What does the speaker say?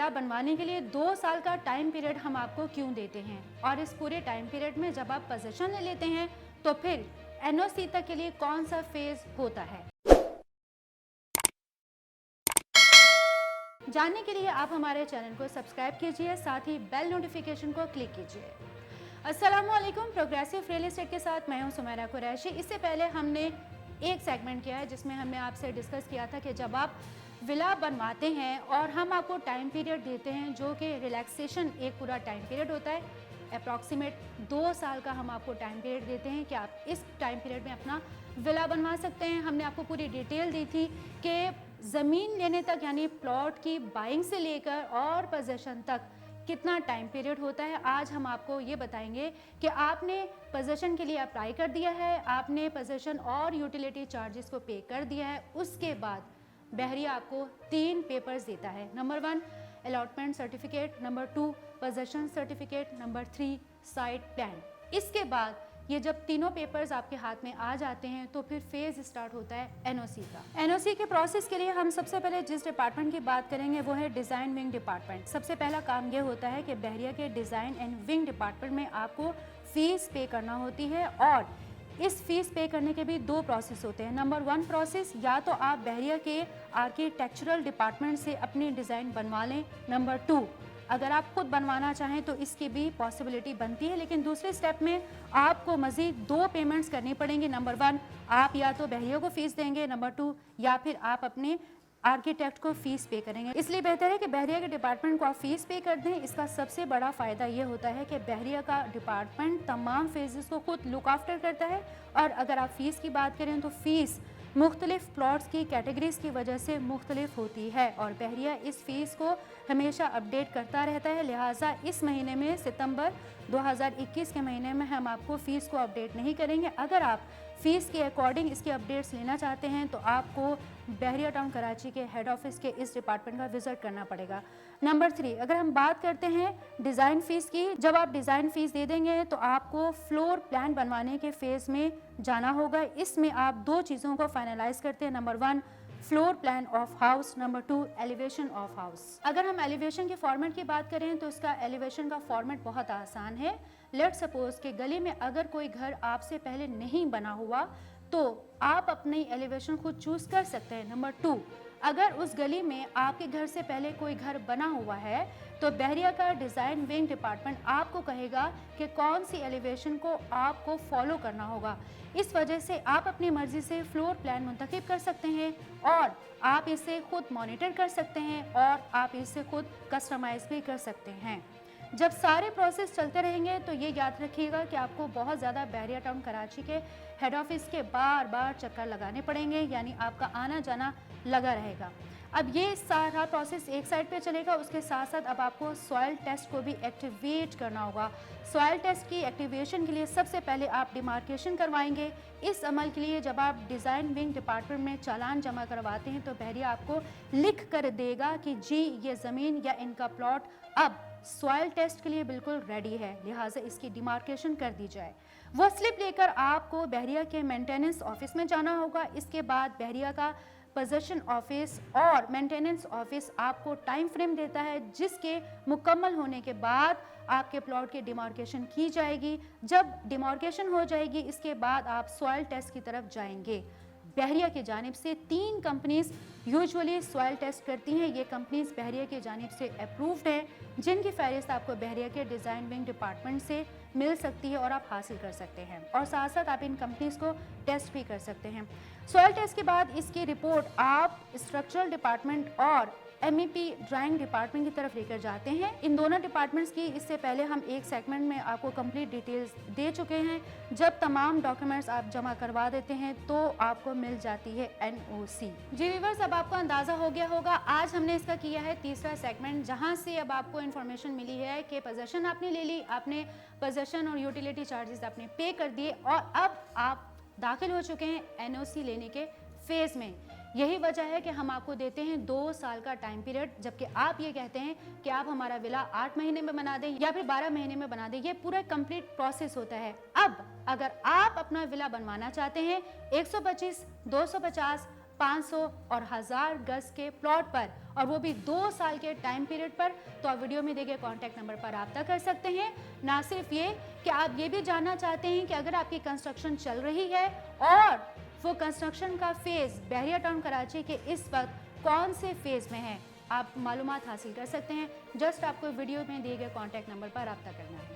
Villa बनवाने के लिए 2 साल का टाइम पीरियड हम आपको क्यों देते हैं, और इस पूरे टाइम पीरियड में जब आप पोजीशन ले लेते हैं तो फिर एनओसी तक के लिए कौन सा फेज होता है। जानने के लिए आप हमारे चैनल को सब्सक्राइब कीजिए, साथ ही बेल नोटिफिकेशन को क्लिक कीजिए। अस्सलामुअलैकुम, प्रोग्रेसिव रियल एस्टेट के साथ मैं हूं सुमैरा कुरैशी। इससे पहले हमने एक सेगमेंट किया है जिसमें हमने आपसे डिस्कस किया था कि जब आप विला बनवाते हैं और हम आपको टाइम पीरियड देते हैं जो कि रिलैक्सेशन एक पूरा टाइम पीरियड होता है, अप्रॉक्सीमेट 2 साल का हम आपको टाइम पीरियड देते हैं कि आप इस टाइम पीरियड में अपना विला बनवा सकते हैं। हमने आपको पूरी डिटेल दी थी कि ज़मीन लेने तक यानी प्लॉट की बाइंग से लेकर और पोजीशन तक कितना टाइम पीरियड होता है। आज हम आपको ये बताएंगे कि आपने पोजीशन के लिए अप्लाई कर दिया है, आपने पोजीशन और यूटिलिटी चार्जेस को पे कर दिया है, उसके बाद बहरिया आपको 3 पेपर्स देता है। Number 1 allotment certificate, number 2 position certificate, number 3 site plan. इसके बाद ये जब तीनों पेपर्स आपके हाथ में आ जाते हैं तो फिर फेज स्टार्ट होता है एनओसी का। एनओसी के प्रोसेस के लिए हम सबसे पहले जिस डिपार्टमेंट की बात करेंगे वो है डिज़ाइन विंग डिपार्टमेंट। सबसे पहला काम ये होता है कि बहरिया के डिज़ाइन एंड विंग डिपार्टमेंट में आपको फीस पे करना होती है, और इस फीस पे करने के भी 2 प्रोसेस होते हैं। नंबर 1 प्रोसेस, या तो आप बहरिया के आर्किटेक्चरल डिपार्टमेंट से अपनी डिज़ाइन बनवा लें। नंबर 2, अगर आप खुद बनवाना चाहें तो इसकी भी पॉसिबिलिटी बनती है, लेकिन दूसरे स्टेप में आपको मज़ीद 2 पेमेंट्स करनी पड़ेंगी। नंबर 1, आप या तो बहरिया को फ़ीस देंगे, नंबर 2 या फिर आप अपने आर्किटेक्ट को फ़ीस पे करेंगे। इसलिए बेहतर है कि बहरिया के डिपार्टमेंट को आप फ़ीस पे कर दें। इसका सबसे बड़ा फ़ायदा ये होता है कि बहरिया का डिपार्टमेंट तमाम फेजेस को खुद लुक आफ्टर करता है, और अगर आप फ़ीस की बात करें तो फ़ीस मुख्तलिफ प्लॉट्स की कैटेगरीज की वजह से मुख्तलिफ होती है, और बहरिया इस फ़ीस को हमेशा अपडेट करता रहता है। लिहाजा इस महीने में सितंबर 2021 के महीने में हम आपको फ़ीस को अपडेट नहीं करेंगे। अगर आप फ़ीस के अकॉर्डिंग इसके अपडेट्स लेना चाहते हैं तो आपको बहरिया टाउन कराची के हेड ऑफिस के इस डिपार्टमेंट का विज़िट करना पड़ेगा। नंबर 3, अगर हम बात करते हैं डिज़ाइन फ़ीस की, जब आप डिज़ाइन फ़ीस दे देंगे तो आपको फ्लोर प्लान बनवाने के फ़ेज़ में जाना होगा। इसमें आप 2 चीज़ों को फाइनलाइज करते हैं। Number 1 floor plan of house, number 2 elevation of house. अगर हम एलिवेशन के फॉर्मेट की बात करें तो इसका एलिवेशन का फॉर्मेट बहुत आसान है। लेट सपोज कि गली में अगर कोई घर आपसे पहले नहीं बना हुआ तो आप अपनी एलिवेशन खुद चूज़ कर सकते हैं। नंबर 2, अगर उस गली में आपके घर से पहले कोई घर बना हुआ है तो बहरिया का डिज़ाइन विंग डिपार्टमेंट आपको कहेगा कि कौन सी एलिवेशन को आपको फॉलो करना होगा। इस वजह से आप अपनी मर्ज़ी से फ्लोर प्लान मुंतखब कर सकते हैं, और आप इसे खुद मॉनिटर कर सकते हैं, और आप इसे खुद कस्टमाइज़ भी कर सकते हैं। जब सारे प्रोसेस चलते रहेंगे तो ये याद रखिएगा कि आपको बहुत ज़्यादा बहरिया टाउन कराची के हेड ऑफिस के बार बार चक्कर लगाने पड़ेंगे, यानी आपका आना जाना लगा रहेगा। अब ये सारा प्रोसेस एक साइड पे चलेगा, उसके साथ साथ अब आपको सॉइल टेस्ट को भी एक्टिवेट करना होगा। सॉइल टेस्ट की एक्टिवेशन के लिए सबसे पहले आप डिमार्केशन करवाएंगे। इस अमल के लिए जब आप डिज़ाइन विंग डिपार्टमेंट में चालान जमा करवाते हैं तो बहरिया आपको लिख कर देगा कि जी ये ज़मीन या इनका प्लॉट अब सॉइल टेस्ट के लिए बिल्कुल रेडी है, लिहाजा इसकी डिमार्केशन कर दी जाए। वो स्लिप लेकर आपको बहरिया के मेंटेनेंस ऑफिस में जाना होगा। इसके बाद बहरिया का पोजीशन ऑफिस और मेंटेनेंस ऑफिस आपको टाइम फ्रेम देता है जिसके मुकम्मल होने के बाद आपके प्लॉट की डिमार्केशन की जाएगी। जब डिमार्केशन हो जाएगी इसके बाद आप सॉइल टेस्ट की तरफ जाएंगे। बहरिया की जानिब से 3 कंपनीज यूजुअली सॉइल टेस्ट करती हैं। ये कंपनीज बहरिया की जानिब से अप्रूव्ड हैं, जिनकी फहरिस्त आपको बहरिया के डिज़ाइन विंग डिपार्टमेंट से मिल सकती है और आप हासिल कर सकते हैं, और साथ साथ आप इन कंपनीज को टेस्ट भी कर सकते हैं। सॉइल टेस्ट के बाद इसकी रिपोर्ट आप स्ट्रक्चरल डिपार्टमेंट और MEP ड्राइंग डिपार्टमेंट की तरफ लेकर जाते हैं। इन दोनों डिपार्टमेंट्स की इससे पहले हम एक सेगमेंट में आपको कंप्लीट डिटेल्स दे चुके हैं। जब तमाम डॉक्यूमेंट्स आप जमा करवा देते हैं तो आपको मिल जाती है NOC। जी व्यूअर्स, अब आपको अंदाज़ा हो गया होगा, आज हमने इसका किया है तीसरा सेगमेंट, जहां से अब आपको इन्फॉर्मेशन मिली है कि पोजीशन आपने ले ली, आपने पोजीशन और यूटिलिटी चार्जेस आपने पे कर दिए, और अब आप दाखिल हो चुके हैं NOC लेने के फेज़ में। यही वजह है कि हम आपको देते हैं 2 साल का टाइम पीरियड, जबकि आप ये कहते हैं कि आप हमारा विला 8 महीने में बना दें या फिर 12 महीने में बना दें। ये पूरा कंप्लीट प्रोसेस होता है। अब अगर आप अपना विला बनवाना चाहते हैं 125, 250, 500 और 1000 गज के प्लॉट पर, और वो भी 2 साल के टाइम पीरियड पर, तो आप वीडियो में दिए गए कॉन्टैक्ट नंबर पर रब्ता कर सकते हैं। ना सिर्फ ये कि आप ये भी जानना चाहते हैं कि अगर आपकी कंस्ट्रक्शन चल रही है और वो कंस्ट्रक्शन का फेज़ बहरिया टाउन कराची के इस वक्त कौन से फेज़ में है, आप मालूमात हासिल कर सकते हैं। जस्ट आपको वीडियो में दिए गए कॉन्टैक्ट नंबर पर रब्ता करना है।